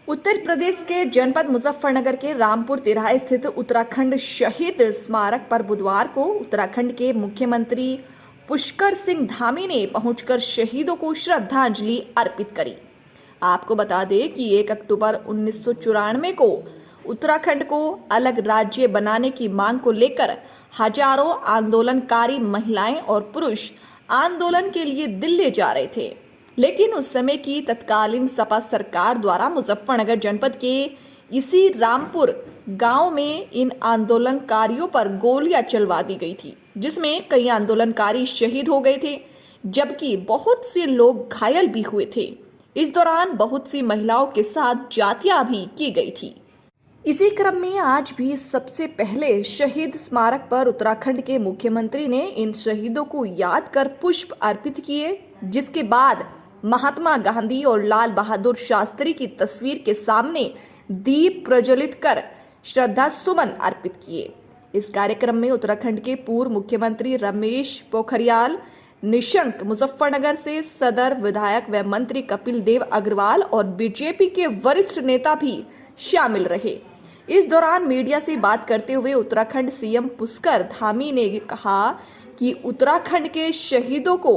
उत्तर प्रदेश के जनपद मुजफ्फरनगर के रामपुर तिराहे स्थित उत्तराखंड शहीद स्मारक पर बुधवार को उत्तराखंड के मुख्यमंत्री पुष्कर सिंह धामी ने पहुंचकर शहीदों को श्रद्धांजलि अर्पित करी। आपको बता दें कि 1 अक्टूबर 1994 को उत्तराखंड को अलग राज्य बनाने की मांग को लेकर हजारों आंदोलनकारी महिलाएं और पुरुष आंदोलन के लिए दिल्ली जा रहे थे, लेकिन उस समय की तत्कालीन सपा सरकार द्वारा मुजफ्फरनगर जनपद के इसी रामपुर गांव में इन आंदोलनकारियों पर गोलियां चलवा दी गई थी, जिसमें कई आंदोलनकारी शहीद हो गए थे, जबकि बहुत से लोग घायल भी हुए थे। इस दौरान बहुत सी महिलाओं के साथ जातियां भी की गई थी। इसी क्रम में आज भी सबसे पहले शहीद स्मारक पर उत्तराखंड के मुख्यमंत्री ने इन शहीदों को याद कर पुष्प अर्पित किए, जिसके बाद महात्मा गांधी और लाल बहादुर शास्त्री की तस्वीर के सामने दीप प्रज्वलित कर श्रद्धा सुमन अर्पित किए। इस कार्यक्रम में उत्तराखंड के पूर्व मुख्यमंत्री रमेश पोखरियाल निशंक, मुजफ्फरनगर से सदर विधायक व मंत्री कपिल देव अग्रवाल और बीजेपी के वरिष्ठ नेता भी शामिल रहे। इस दौरान मीडिया से बात करते हुए उत्तराखंड सीएम पुष्कर धामी ने कहा कि उत्तराखंड के शहीदों को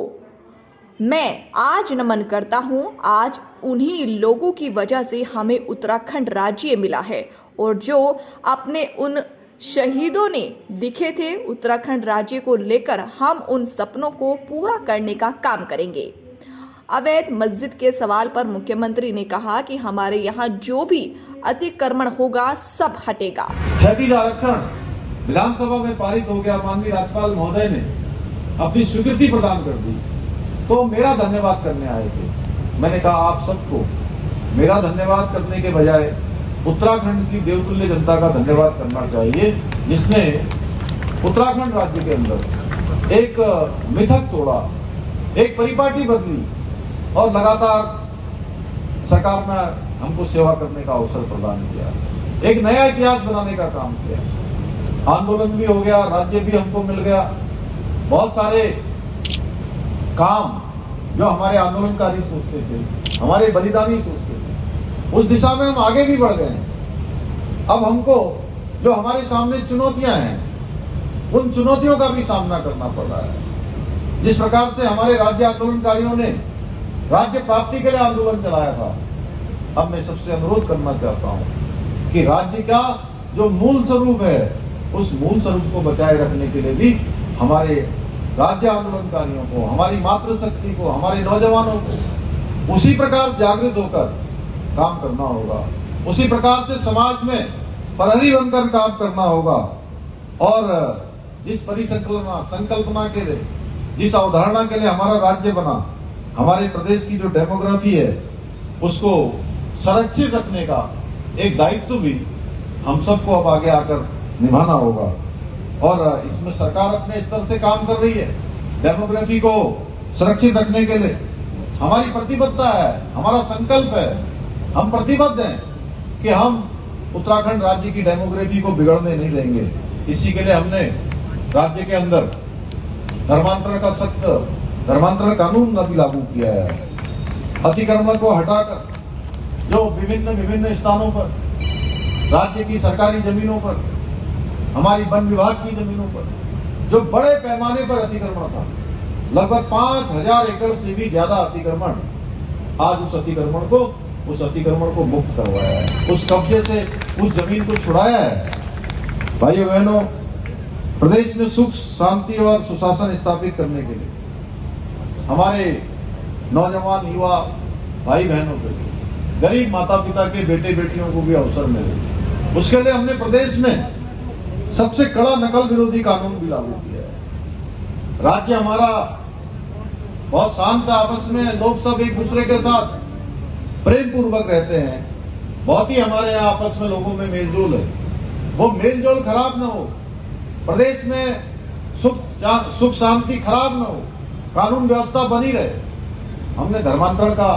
मैं आज नमन करता हूं। आज उन्हीं लोगों की वजह से हमें उत्तराखंड राज्य मिला है और जो अपने उन शहीदों ने दिखे थे उत्तराखंड राज्य को लेकर हम उन सपनों को पूरा करने का काम करेंगे। अवैध मस्जिद के सवाल पर मुख्यमंत्री ने कहा कि हमारे यहाँ जो भी अतिक्रमण होगा सब हटेगा। क्षैतिज आरक्षण विधानसभा में पारित हो गया, माननीय राज्यपाल महोदय ने अपनी स्वीकृति प्रदान कर दी, तो मेरा धन्यवाद करने आए थे। मैंने कहा आप सबको मेरा धन्यवाद करने के बजाय उत्तराखंड की देवतुल्य जनता का धन्यवाद करना चाहिए, जिसने उत्तराखंड राज्य के अंदर एक मिथक तोड़ा, एक परिपाटी बदली और लगातार सरकार में हमको सेवा करने का अवसर प्रदान किया, एक नया इतिहास बनाने का काम किया। आंदोलन भी हो गया, राज्य भी हमको मिल गया। बहुत सारे काम जो हमारे आंदोलनकारी सोचते थे, हमारे बलिदानी सोचते थे, उस दिशा में हम आगे भी बढ़ गए हैं। अब हमको जो हमारे सामने चुनौतियां हैं, उन चुनौतियों का भी सामना करना पड़ रहा है। जिस प्रकार से हमारे राज्य आंदोलनकारियों ने राज्य प्राप्ति के लिए आंदोलन चलाया था, अब मैं सबसे अनुरोध करना चाहता हूं कि राज्य का जो मूल स्वरूप है, उस मूल स्वरूप को बचाए रखने के लिए भी हमारे राज्य आंदोलनकारियों को, हमारी मातृशक्ति को, हमारे नौजवानों को उसी प्रकार जागृत होकर काम करना होगा, उसी प्रकार से समाज में प्रहरी बनकर काम करना होगा और जिस संकल्पना के लिए, जिस अवधारणा के लिए हमारा राज्य बना, हमारे प्रदेश की जो डेमोग्राफी है उसको संरक्षित रखने का एक दायित्व भी हम सबको अब आगे आकर निभाना होगा और इसमें सरकार अपने स्तर से काम कर रही है। डेमोग्राफी को सुरक्षित रखने के लिए हमारी प्रतिबद्धता है, हमारा संकल्प है, हम प्रतिबद्ध हैं कि हम उत्तराखंड राज्य की डेमोग्राफी को बिगड़ने नहीं देंगे। इसी के लिए हमने राज्य के अंदर धर्मांतरण कानून अभी लागू किया है। अतिक्रमण को हटाकर जो विभिन्न स्थानों पर, राज्य की सरकारी जमीनों पर, हमारी वन विभाग की जमीनों पर जो बड़े पैमाने पर अतिक्रमण था, लगभग 5000 एकड़ से भी ज्यादा अतिक्रमण, आज उस अतिक्रमण को मुक्त करवाया है, उस कब्जे से उस जमीन को छुड़ाया है। भाइयों बहनों, प्रदेश में सुख शांति और सुशासन स्थापित करने के लिए हमारे नौजवान युवा भाई बहनों के लिए, गरीब माता पिता के बेटे बेटियों को भी अवसर मिले, उसके लिए हमने प्रदेश में सबसे कड़ा नकल विरोधी कानून भी लागू किया है। राज्य हमारा बहुत शांत है, आपस में लोग सब एक दूसरे के साथ प्रेम पूर्वक रहते हैं, बहुत ही हमारे यहाँ आपस में लोगों में मेलजोल है। वो मेलजोल खराब न हो, प्रदेश में सुख शांति खराब न हो, कानून व्यवस्था बनी रहे। हमने धर्मांतरण का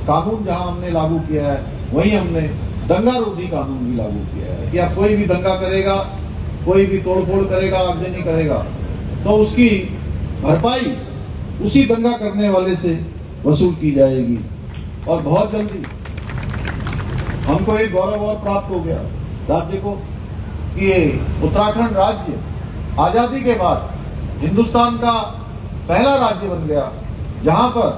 कानून जहां हमने लागू किया है, वहीं हमने दंगा रोधी कानून भी लागू किया है कि अब कोई भी दंगा करेगा, कोई भी तोड़फोड़ करेगा, आगजनी करेगा, तो उसकी भरपाई उसी दंगा करने वाले से वसूल की जाएगी। और बहुत जल्दी हमको एक गौरव और प्राप्त हो गया राज्य को कि ये उत्तराखंड राज्य आजादी के बाद हिंदुस्तान का पहला राज्य बन गया जहां पर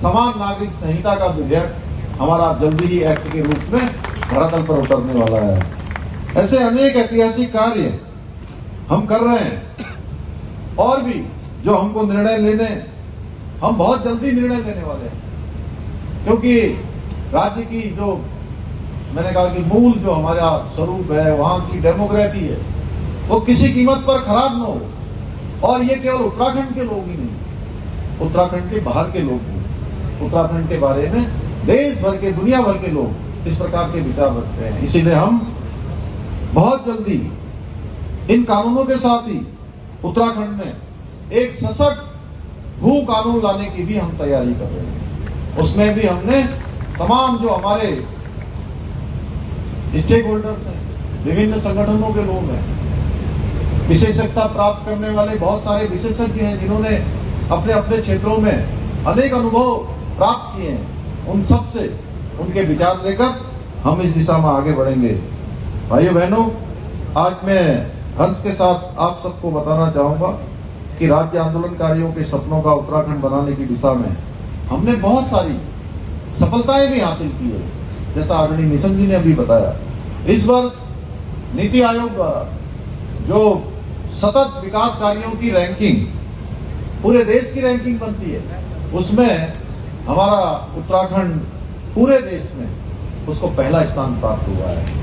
समान नागरिक संहिता का विधेयक हमारा जल्दी ही एक्ट के रूप में धरातल पर उतरने वाला है। ऐसे अनेक ऐतिहासिक कार्य हम कर रहे हैं और भी जो हमको निर्णय लेने, हम बहुत जल्दी निर्णय लेने वाले हैं, क्योंकि राज्य की जो मैंने कहा कि मूल जो हमारा स्वरूप है, वहां की डेमोक्रेसी है, वो किसी कीमत पर खराब न हो। और ये केवल उत्तराखंड के लोग ही नहीं, उत्तराखंड के बाहर के लोग भी उत्तराखंड के बारे में देश भर के, दुनिया भर के लोग इस प्रकार के विचार रखते हैं। इसीलिए हम बहुत जल्दी इन कानूनों के साथ ही उत्तराखंड में एक सशक्त भू कानून लाने की भी हम तैयारी कर रहे हैं। उसमें भी हमने तमाम जो हमारे स्टेक होल्डर्स हैं, विभिन्न संगठनों के लोग हैं, विशेषज्ञता प्राप्त करने वाले बहुत सारे विशेषज्ञ हैं जिन्होंने अपने अपने क्षेत्रों में अनेक अनुभव प्राप्त किए हैं, उन सब से उनके विचार लेकर हम इस दिशा में आगे बढ़ेंगे। भाइयों बहनों, आज मैं हर्ष के साथ आप सबको बताना चाहूंगा कि राज्य आंदोलनकारियों के सपनों का उत्तराखंड बनाने की दिशा में हमने बहुत सारी सफलताएं भी हासिल की है। जैसा आदरणीय निशंक जी ने अभी बताया, इस वर्ष नीति आयोग द्वारा जो सतत विकास कार्यों की रैंकिंग, पूरे देश की रैंकिंग बनती है, उसमें हमारा उत्तराखंड पूरे देश में उसको पहला स्थान प्राप्त हुआ है।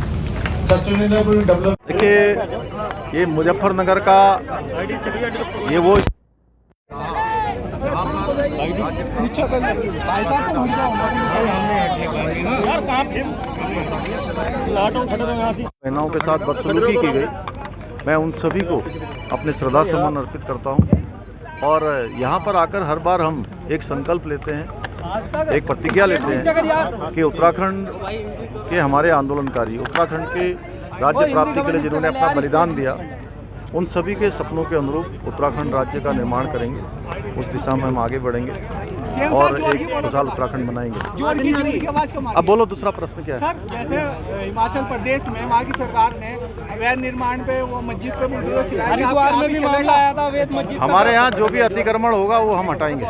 सस्टेनेबल डेवलपमेंट, देखिए ये मुजफ्फरनगर का ये वो बहनों के साथ बदसलूकी की गई, मैं उन सभी को अपने श्रद्धा सुमन अर्पित करता हूं। और यहाँ पर आकर हर बार हम एक संकल्प लेते हैं, एक प्रतिज्ञा लेते हैं कि उत्तराखंड के हमारे आंदोलनकारी, उत्तराखंड के राज्य प्राप्ति के लिए जिन्होंने अपना बलिदान दिया, उन सभी के सपनों के अनुरूप उत्तराखंड राज्य का निर्माण करेंगे। उस दिशा में हम आगे बढ़ेंगे और एक खुशहाल उत्तराखंड बनाएंगे। अब बोलो, दूसरा प्रश्न क्या है? सर, जैसे हिमाचल प्रदेश में वहाँ की सरकार ने अवैध निर्माण पे, वो मस्जिद पे बुलडोजर चलाया, हरिद्वार में भी मामला आया था अवैध मस्जिद। हमारे यहाँ जो भी अतिक्रमण होगा वो हम हटाएंगे।